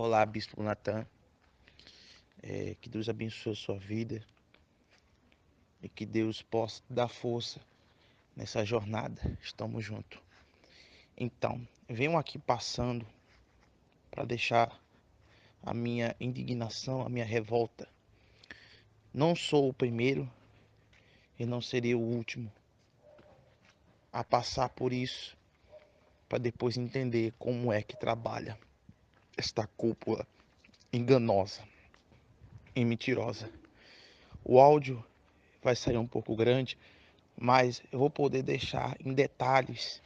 Olá, Bispo Natan. Que Deus abençoe a sua vida e que Deus possa dar força nessa jornada. Estamos juntos. Então, venho aqui passando para deixar a minha indignação, a minha revolta. Não sou o primeiro e não serei o último a passar por isso, para depois entender como é que trabalha esta cúpula enganosa e mentirosa. O áudio vai sair um pouco grande, mas eu vou poder deixar em detalhes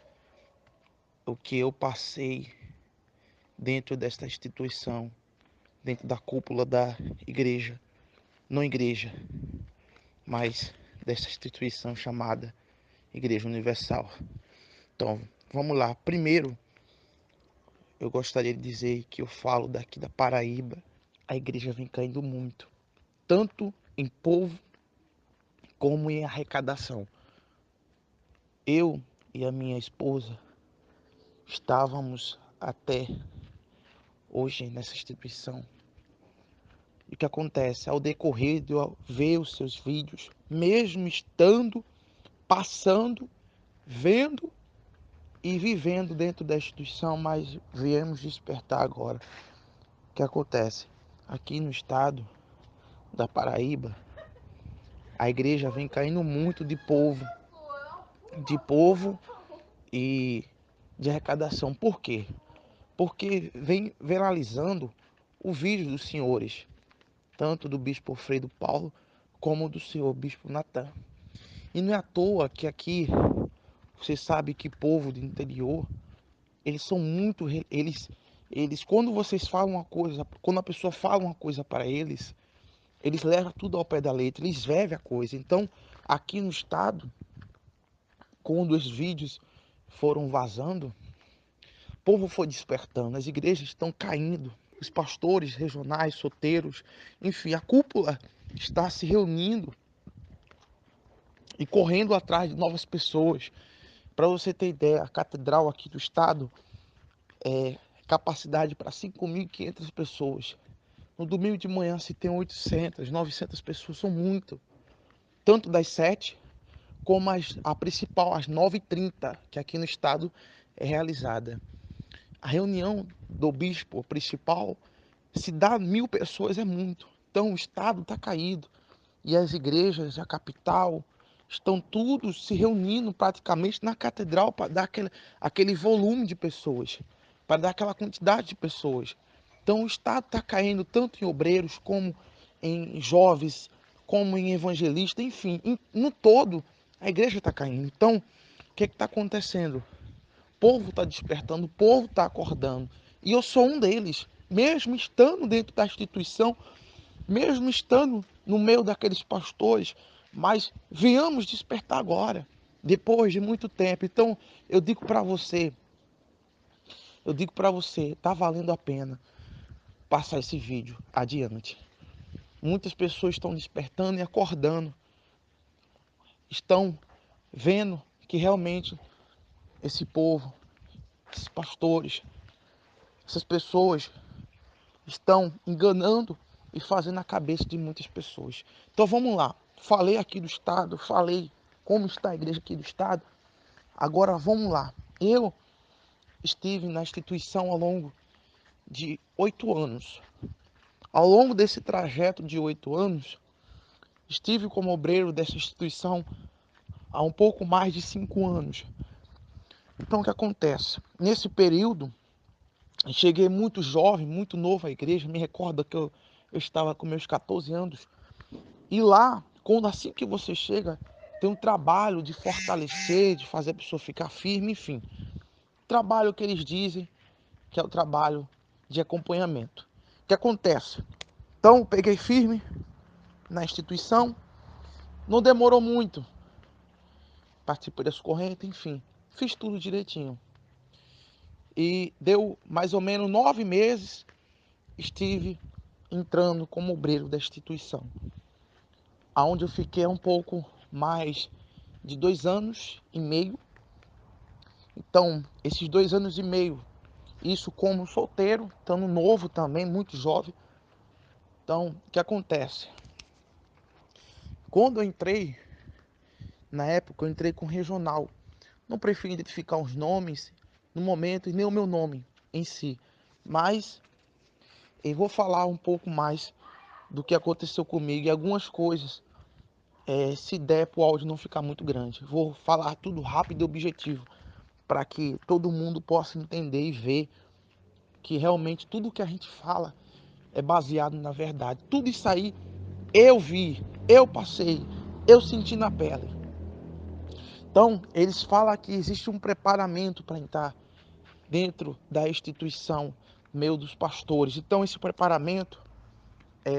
o que eu passei dentro desta instituição, dentro da cúpula da igreja, não igreja, mas desta instituição chamada Igreja Universal. Então, vamos lá. Primeiro, eu gostaria de dizer que eu falo daqui da Paraíba, a igreja vem caindo muito, tanto em povo como em arrecadação. Eu e a minha esposa estávamos até hoje nessa instituição. E o que acontece? Ao decorrer de eu ver os seus vídeos, mesmo estando, passando, vendo e vivendo dentro da instituição, mas viemos despertar agora. O que acontece? Aqui no estado da Paraíba, a igreja vem caindo muito de povo e de arrecadação. Por quê? Porque vem viralizando o vídeo dos senhores, tanto do bispo Alfredo Paulo como do senhor bispo Natan. E não é à toa que aqui, você sabe que povo do interior, eles são muito, eles quando vocês falam uma coisa, quando a pessoa fala uma coisa para eles levam tudo ao pé da letra, eles vivem a coisa. Então, aqui no estado, quando os vídeos foram vazando, o povo foi despertando, as igrejas estão caindo, os pastores regionais, solteiros, enfim, a cúpula está se reunindo e correndo atrás de novas pessoas. Para você ter ideia, a catedral aqui do estado é capacidade para 5.500 pessoas. No domingo de manhã se tem 800, 900 pessoas, são muito. Tanto das 7 como a principal, às 9h30, que aqui no estado é realizada. A reunião do bispo principal, se dá 1.000 pessoas é muito. Então o estado está caído. E as igrejas, a capital, estão todos se reunindo praticamente na catedral para dar aquele volume de pessoas, para dar aquela quantidade de pessoas. Então o Estado está caindo tanto em obreiros, como em jovens, como em evangelistas, enfim, no todo a igreja está caindo. Então, o que está acontecendo? O povo está despertando, o povo está acordando. E eu sou um deles, mesmo estando dentro da instituição, mesmo estando no meio daqueles pastores, mas venhamos despertar agora, depois de muito tempo. Então, eu digo para você, tá valendo a pena passar esse vídeo adiante. Muitas pessoas estão despertando e acordando, estão vendo que realmente esse povo, esses pastores, essas pessoas estão enganando e fazendo a cabeça de muitas pessoas. Então vamos lá. Falei aqui do estado, falei como está a igreja aqui do estado. Agora vamos lá. Eu estive na instituição ao longo de 8 anos. Ao longo desse trajeto de 8 anos, estive como obreiro dessa instituição há um pouco mais de 5 anos. Então o que acontece? Nesse período, cheguei muito jovem, muito novo à igreja. Me recordo que eu estava com meus 14 anos. E lá, quando assim que você chega, tem um trabalho de fortalecer, de fazer a pessoa ficar firme, enfim. Trabalho que eles dizem que é o trabalho de acompanhamento. O que acontece? Então, peguei firme na instituição, não demorou muito. Participei das correntes, enfim, fiz tudo direitinho. E deu mais ou menos 9 meses, estive entrando como obreiro da instituição, aonde eu fiquei um pouco mais de 2 anos e meio. Então, esses 2 anos e meio Isso como solteiro, estando novo também, muito jovem. Então, o que acontece? Quando eu entrei, na época eu entrei com regional. Não prefiro identificar os nomes no momento e nem o meu nome em si. Mas eu vou falar um pouco mais do que aconteceu comigo e algumas coisas, se der para o áudio não ficar muito grande. Vou falar tudo rápido e objetivo, para que todo mundo possa entender e ver que realmente tudo que a gente fala é baseado na verdade. Tudo isso aí eu vi, eu passei, eu senti na pele. Então, eles falam que existe um preparamento para entrar dentro da instituição meio dos pastores. Então, esse preparamento,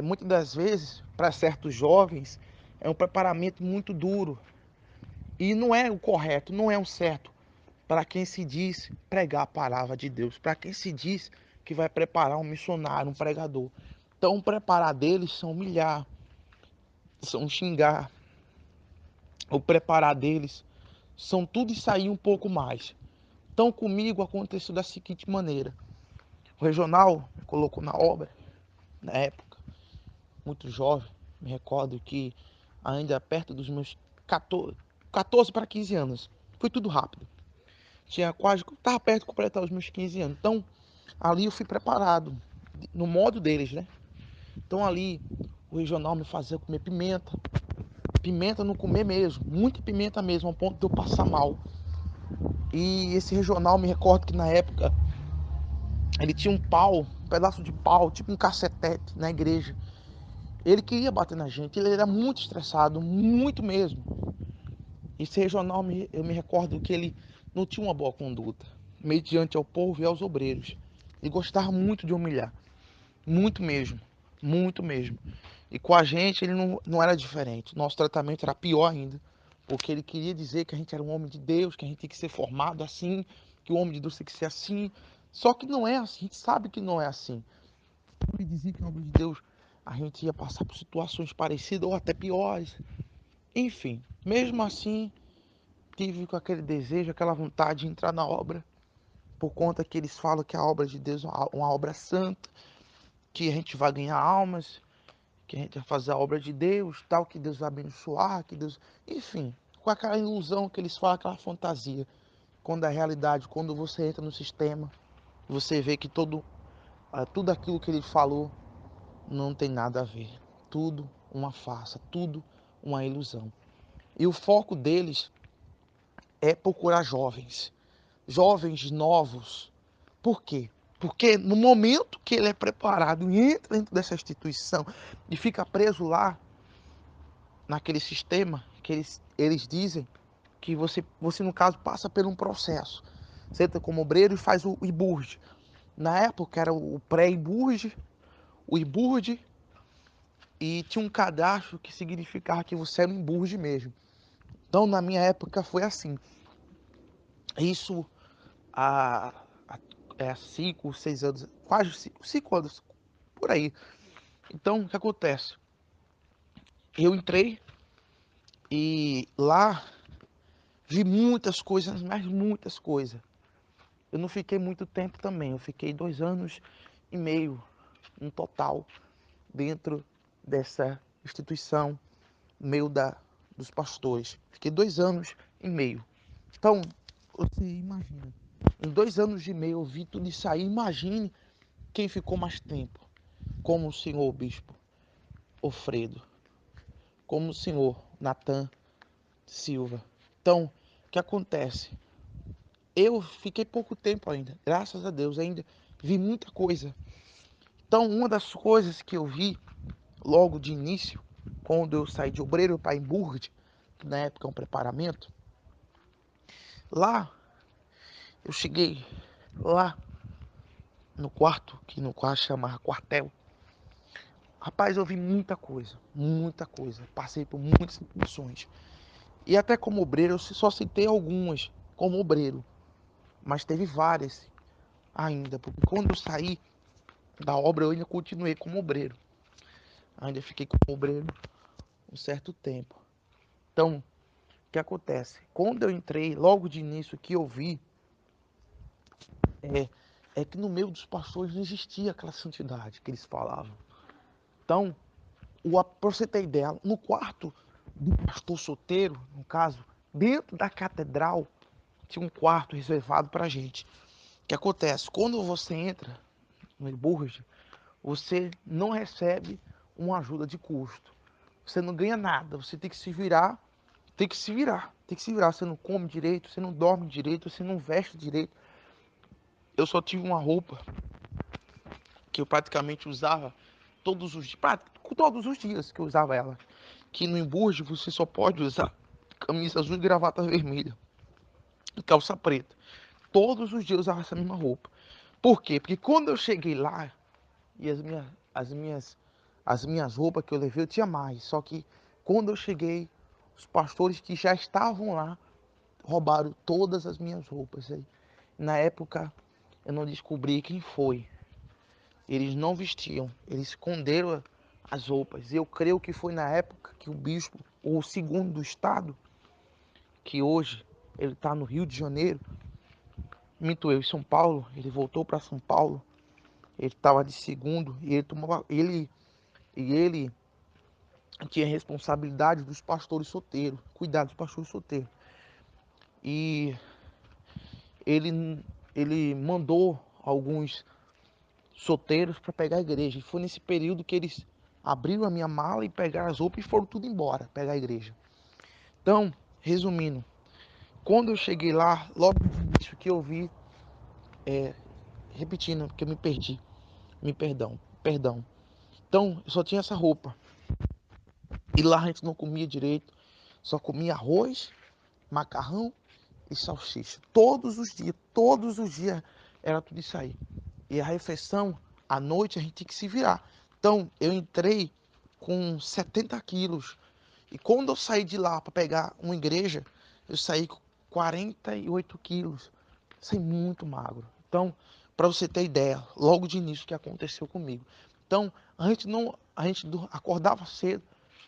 muitas das vezes, para certos jovens, é um preparamento muito duro. E não é o correto, não é o certo para quem se diz pregar a palavra de Deus, para quem se diz que vai preparar um missionário, um pregador. Então, preparar deles são humilhar, são xingar. O preparar deles são tudo isso aí um pouco mais. Então, comigo aconteceu da seguinte maneira. O regional me colocou na obra, na época, muito jovem. Me recordo que ainda perto dos meus 14 para 15 anos. Foi tudo rápido. Estava perto de completar os meus 15 anos. Então, ali eu fui preparado, no modo deles, né? Então, ali, o regional me fazia comer pimenta. Pimenta não comer mesmo, muita pimenta mesmo, ao ponto de eu passar mal. E esse regional, me recordo que na época, ele tinha um pedaço de pau, tipo um cacetete na igreja. Ele queria bater na gente, ele era muito estressado, muito mesmo. Esse regional, eu me recordo que ele não tinha uma boa conduta, mediante ao povo e aos obreiros. Ele gostava muito de humilhar, muito mesmo, muito mesmo. E com a gente ele não era diferente, nosso tratamento era pior ainda, porque ele queria dizer que a gente era um homem de Deus, que a gente tem que ser formado assim, que o homem de Deus tem que ser assim. Só que não é assim, a gente sabe que não é assim. Ele dizia que o homem de Deus, a gente ia passar por situações parecidas ou até piores. Enfim, mesmo assim, tive com aquele desejo, aquela vontade de entrar na obra, por conta que eles falam que a obra de Deus é uma obra santa, que a gente vai ganhar almas, que a gente vai fazer a obra de Deus, tal, que Deus vai abençoar, que Deus... Enfim, com aquela ilusão que eles falam, aquela fantasia. Quando a realidade, quando você entra no sistema, você vê que tudo aquilo que ele falou não tem nada a ver. Tudo uma farsa, tudo uma ilusão. E o foco deles é procurar jovens. Jovens novos. Por quê? Porque no momento que ele é preparado e entra dentro dessa instituição e fica preso lá, naquele sistema, que eles dizem que você, no caso, passa por um processo. Você entra como obreiro e faz o IBURD. Na época era o pré-IBURD, o IBURD, e tinha um cadastro que significava que você era um IBURD mesmo. Então, na minha época, foi assim. Isso há, há 5, 6 anos, quase 5 anos, por aí. Então, o que acontece? Eu entrei e lá vi muitas coisas, mas muitas coisas. Eu não fiquei muito tempo também, eu fiquei 2 anos e meio, no total, dentro dessa instituição, meio dos pastores. Fiquei 2 anos e meio. Então, você imagina, em 2 anos e meio eu vi tudo isso aí. Imagine quem ficou mais tempo, como o senhor bispo Ofredo, como o senhor Natan Silva. Então, o que acontece? Eu fiquei pouco tempo ainda, graças a Deus, ainda vi muita coisa. Então, uma das coisas que eu vi logo de início, quando eu saí de obreiro para Emburg, que na época é um preparamento, lá eu cheguei lá no quarto, que no quarto chamava quartel. Rapaz, eu vi muita coisa, muita coisa. Passei por muitas situações. E até como obreiro, eu só citei algumas como obreiro, mas teve várias ainda, porque quando eu saí da obra eu ainda continuei como obreiro. Ainda fiquei como obreiro um certo tempo. Então, o que acontece? Quando eu entrei, logo de início, que eu vi é que no meio dos pastores não existia aquela santidade que eles falavam. Então, pra você ter ideia, no quarto do pastor solteiro, no caso, dentro da catedral, tinha um quarto reservado pra gente. O que acontece? Quando você entra no Iburge, você não recebe uma ajuda de custo. Você não ganha nada, você tem que se virar, tem que se virar, tem que se virar. Você não come direito, você não dorme direito, você não veste direito. Eu só tive uma roupa que eu praticamente usava todos os dias que eu usava ela. Que no Emburge você só pode usar camisa azul e gravata vermelha e calça preta. Todos os dias eu usava essa mesma roupa. Por quê? Porque quando eu cheguei lá, e as minhas roupas que eu levei eu tinha mais. Só que quando eu cheguei, os pastores que já estavam lá roubaram todas as minhas roupas. Na época eu não descobri quem foi. Eles não vestiam, eles esconderam as roupas. E eu creio que foi na época que o bispo, ou o segundo do estado, que hoje ele está no Rio de Janeiro, minto eu, em São Paulo, ele voltou para São Paulo, ele estava de segundo e ele tinha responsabilidade dos pastores solteiros, cuidar dos pastores solteiros. E ele mandou alguns solteiros para pegar a igreja. E foi nesse período que eles abriram a minha mala e pegaram as roupas e foram tudo embora, pegar a igreja. Então, resumindo, quando eu cheguei lá, logo no início que eu vi, repetindo, porque eu me perdi, perdão. Então, eu só tinha essa roupa. E lá a gente não comia direito, só comia arroz, macarrão e salsicha. Todos os dias era tudo isso aí. E a refeição, à noite, a gente tinha que se virar. Então, eu entrei com 70 quilos. E quando eu saí de lá para pegar uma igreja, eu saí com 48 quilos. Saí muito magro. Então, para você ter ideia, logo de início o que aconteceu comigo. Então, a gente acordava cedo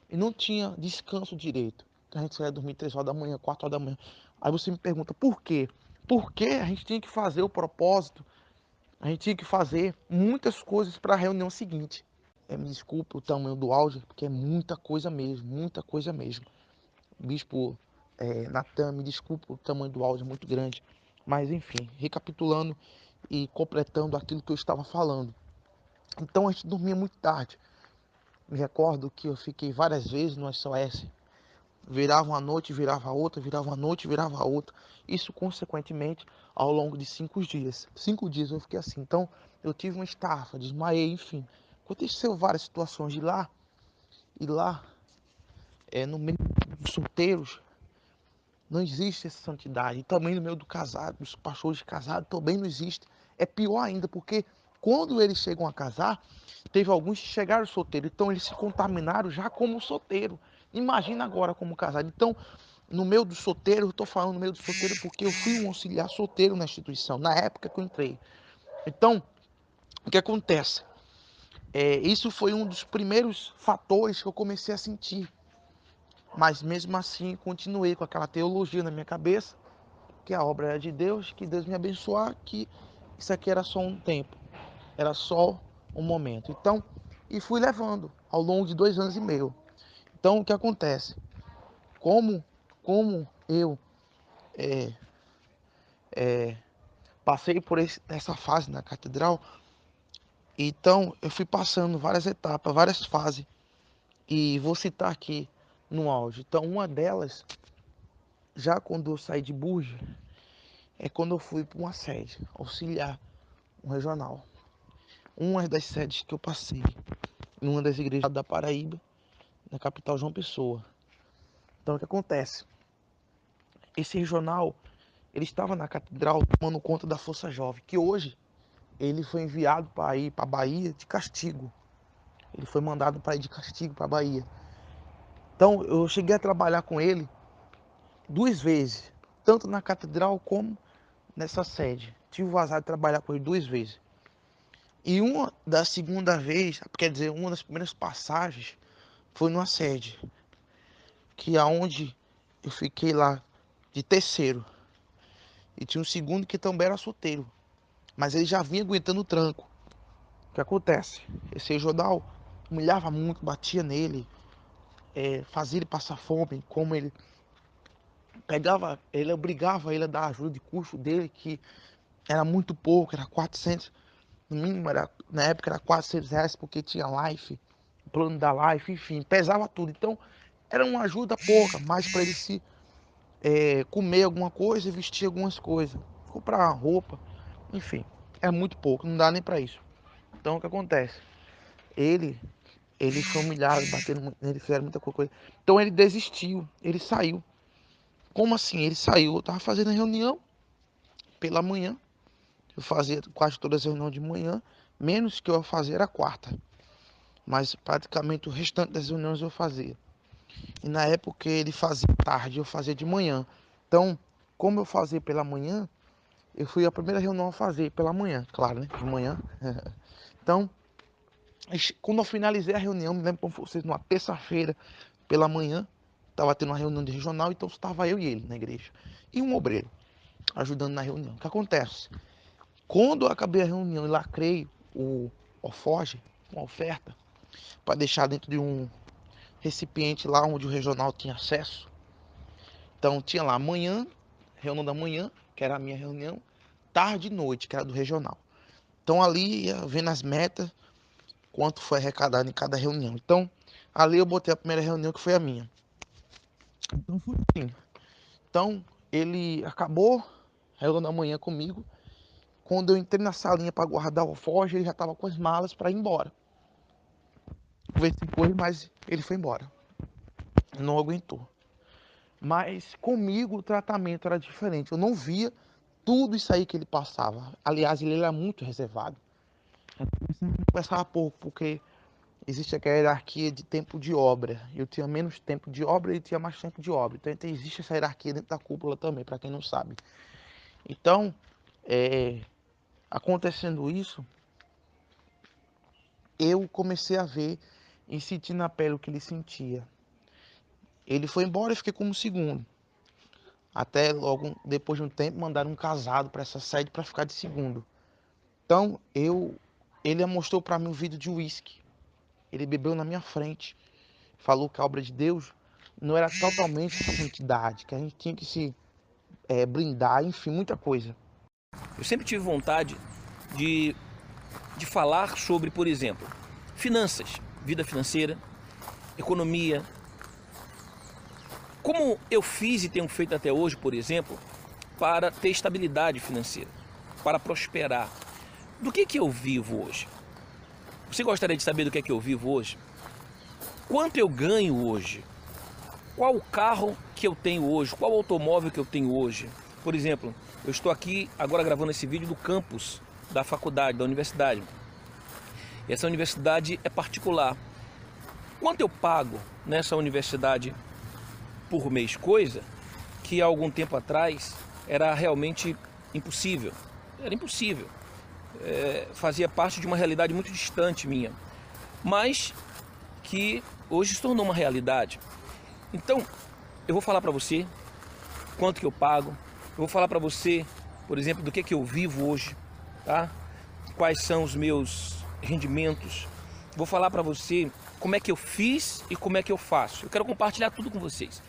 e não tinha descanso direito. Então, a gente saía dormir 3 horas da manhã, 4 horas da manhã. Aí você me pergunta, por quê? Porque a gente tinha que fazer o propósito, a gente tinha que fazer muitas coisas para a reunião seguinte. Me desculpe o tamanho do áudio, porque é muita coisa mesmo, muita coisa mesmo. Bispo Natan, me desculpe o tamanho do áudio, é muito grande. Mas enfim, recapitulando e completando aquilo que eu estava falando. Então a gente dormia muito tarde. Me recordo que eu fiquei várias vezes no SOS. Virava uma noite, virava outra, virava uma noite, virava outra. Isso, consequentemente, ao longo de 5 dias. 5 dias eu fiquei assim. Então, eu tive uma estafa, desmaiei, enfim. Aconteceu várias situações de lá. E lá, no meio dos solteiros, não existe essa santidade. E também no meio do casado, dos pastores casados, também não existe. É pior ainda, porque quando eles chegam a casar, teve alguns que chegaram solteiros. Então, eles se contaminaram já como solteiro. Imagina agora como casado. Então, no meio do solteiro, eu estou falando no meio do solteiro porque eu fui um auxiliar solteiro na instituição, na época que eu entrei. Então, o que acontece? Isso foi um dos primeiros fatores que eu comecei a sentir. Mas mesmo assim, continuei com aquela teologia na minha cabeça, que a obra era de Deus, que Deus me abençoar, que isso aqui era só um tempo, era só um momento. Então, e fui levando ao longo de 2 anos e meio. Então, o que acontece? Como eu é, passei por essa fase na catedral, então eu fui passando várias etapas, várias fases, e vou citar aqui no áudio. Então, uma delas, já quando eu saí de Burge, é quando eu fui para uma sede, auxiliar, um regional. Uma das sedes que eu passei, em uma das igrejas da Paraíba, na capital João Pessoa. Então, o que acontece? Esse regional, ele estava na catedral tomando conta da Força Jovem, que hoje ele foi enviado para ir para a Bahia de castigo. Ele foi mandado para ir de castigo para a Bahia. Então, eu cheguei a trabalhar com ele 2 vezes, tanto na catedral como nessa sede. Tive o azar de trabalhar com ele 2 vezes. E uma da segunda vez, quer dizer, uma das primeiras passagens foi numa sede, que é onde eu fiquei lá de terceiro. E tinha um segundo que também era solteiro. mas ele já vinha aguentando o tranco. O que acontece? Esse regional humilhava muito, batia nele, fazia ele passar fome, como ele pegava, ele obrigava ele a dar ajuda de custo dele, que era muito pouco, era 400, no mínimo, na época era R$ 400, porque tinha life, o plano da life, enfim, pesava tudo. Então, era uma ajuda pouca, mais para ele se comer alguma coisa e vestir algumas coisas, comprar uma roupa, enfim, é muito pouco, não dá nem para isso. Então, o que acontece? Ele, ele foi humilhado, batendo muito nele, fizeram muita coisa. Então, ele desistiu, ele saiu. Como assim? Ele saiu, eu tava fazendo a reunião pela manhã, eu fazia quase todas as reuniões de manhã, menos que eu fazia era quarta, mas praticamente o restante das reuniões eu fazia. E na época ele fazia tarde, eu fazia de manhã. Então, como eu fazia pela manhã, eu fui a primeira reunião a fazer pela manhã, claro, né? De manhã. Então, quando eu finalizei a reunião, me lembro como fosse numa terça-feira pela manhã, estava tendo uma reunião de regional, então estava eu e ele na igreja. E um obreiro ajudando na reunião. O que acontece? Quando eu acabei a reunião e lacrei o alforje, uma oferta, para deixar dentro de um recipiente lá onde o regional tinha acesso. Então tinha lá manhã, reunião da manhã, que era a minha reunião, tarde e noite, que era do regional. Então ali ia vendo as metas, quanto foi arrecadado em cada reunião. Então ali eu botei a primeira reunião, que foi a minha. Então foi assim. Então ele acabou a reunião da manhã comigo. Quando eu entrei na salinha para guardar o alforje, ele já estava com as malas para ir embora. Conversei com ele, mas ele foi embora. Não aguentou. Mas comigo o tratamento era diferente. Eu não via tudo isso aí que ele passava. Aliás, ele era muito reservado. Conversava pouco, porque existe aquela hierarquia de tempo de obra. Eu tinha menos tempo de obra e ele tinha mais tempo de obra. Então existe essa hierarquia dentro da cúpula também, para quem não sabe. Então, acontecendo isso, eu comecei a ver e sentir na pele o que ele sentia. Ele foi embora e fiquei como segundo. Até logo depois de um tempo mandaram um casado para essa sede para ficar de segundo. Então ele mostrou para mim um vídeo de uísque. Ele bebeu na minha frente. Falou que a obra de Deus não era totalmente santidade, que a gente tinha que se blindar, enfim, muita coisa. Eu sempre tive vontade de, de falar sobre, por exemplo, finanças, vida financeira, economia. Como eu fiz e tenho feito até hoje, por exemplo, para ter estabilidade financeira, para prosperar. Do que eu vivo hoje? Você gostaria de saber do que eu vivo hoje? Quanto eu ganho hoje? Qual o carro que eu tenho hoje? Qual o automóvel que eu tenho hoje? Por exemplo, eu estou aqui agora gravando esse vídeo do campus da faculdade, da universidade. Essa universidade é particular. Quanto eu pago nessa universidade por mês? Coisa que há algum tempo atrás era realmente impossível. Era impossível. Fazia parte de uma realidade muito distante minha, mas que hoje se tornou uma realidade. Então, eu vou falar para você quanto que eu pago, eu vou falar para você, por exemplo, do que eu vivo hoje, tá? Quais são os meus rendimentos, vou falar para você como é que eu fiz e como é que eu faço. Eu quero compartilhar tudo com vocês.